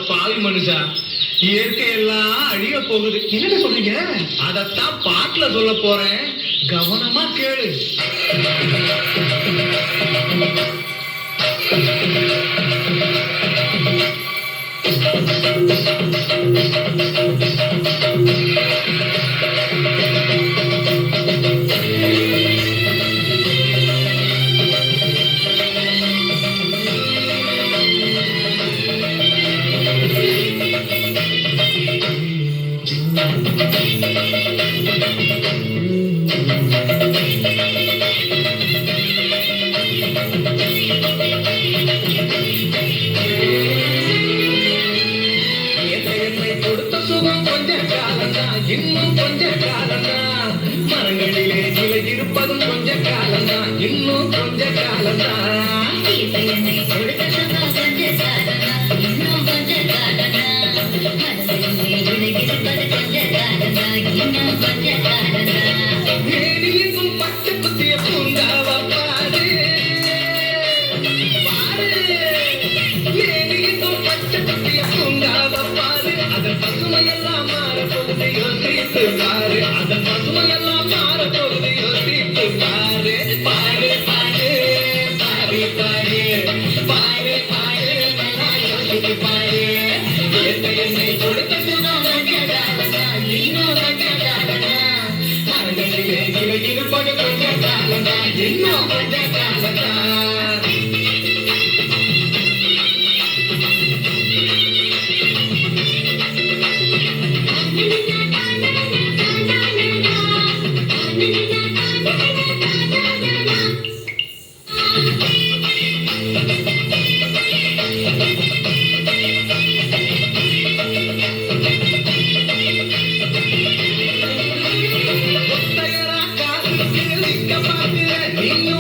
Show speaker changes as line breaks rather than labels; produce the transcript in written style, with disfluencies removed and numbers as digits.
பாவி மனுஷா, இயற்கை எல்லாம் அழிய போகுது.
என்ன சொல்றீங்க?
அதத்தான் பாட்டுல சொல்ல போறேன், கவனமா கேளு. இன்னும் கொஞ்ச காலம்தான், மரங்களிலே நிலை இருப்பதும் கொஞ்ச காலம்தான், இன்னும் கொஞ்ச காலம்தான். மேனியும் பட்டு குத்திய பூங்காவ பாரு பாரு, மேனியும் பட்டு குத்திய பூங்காவ பாரு, அதன் பசுமையெல்லாம் மாறப்போகுது யோசித்து பாரு, அதன் பசுமையெல்லாம் மாறப்போகுது யோசித்து பாரு. பாரு பாரு பாரு பாரு பாரு பாரு, நல்லா யோசித்து பாரு. என்னை கொடுத்த சுகம் இன்னும் மரங்களிலே நிலை இருப்பது கொஞ்ச காலம்தான், இன்னும் கொஞ்ச காலம்தான். நீயும்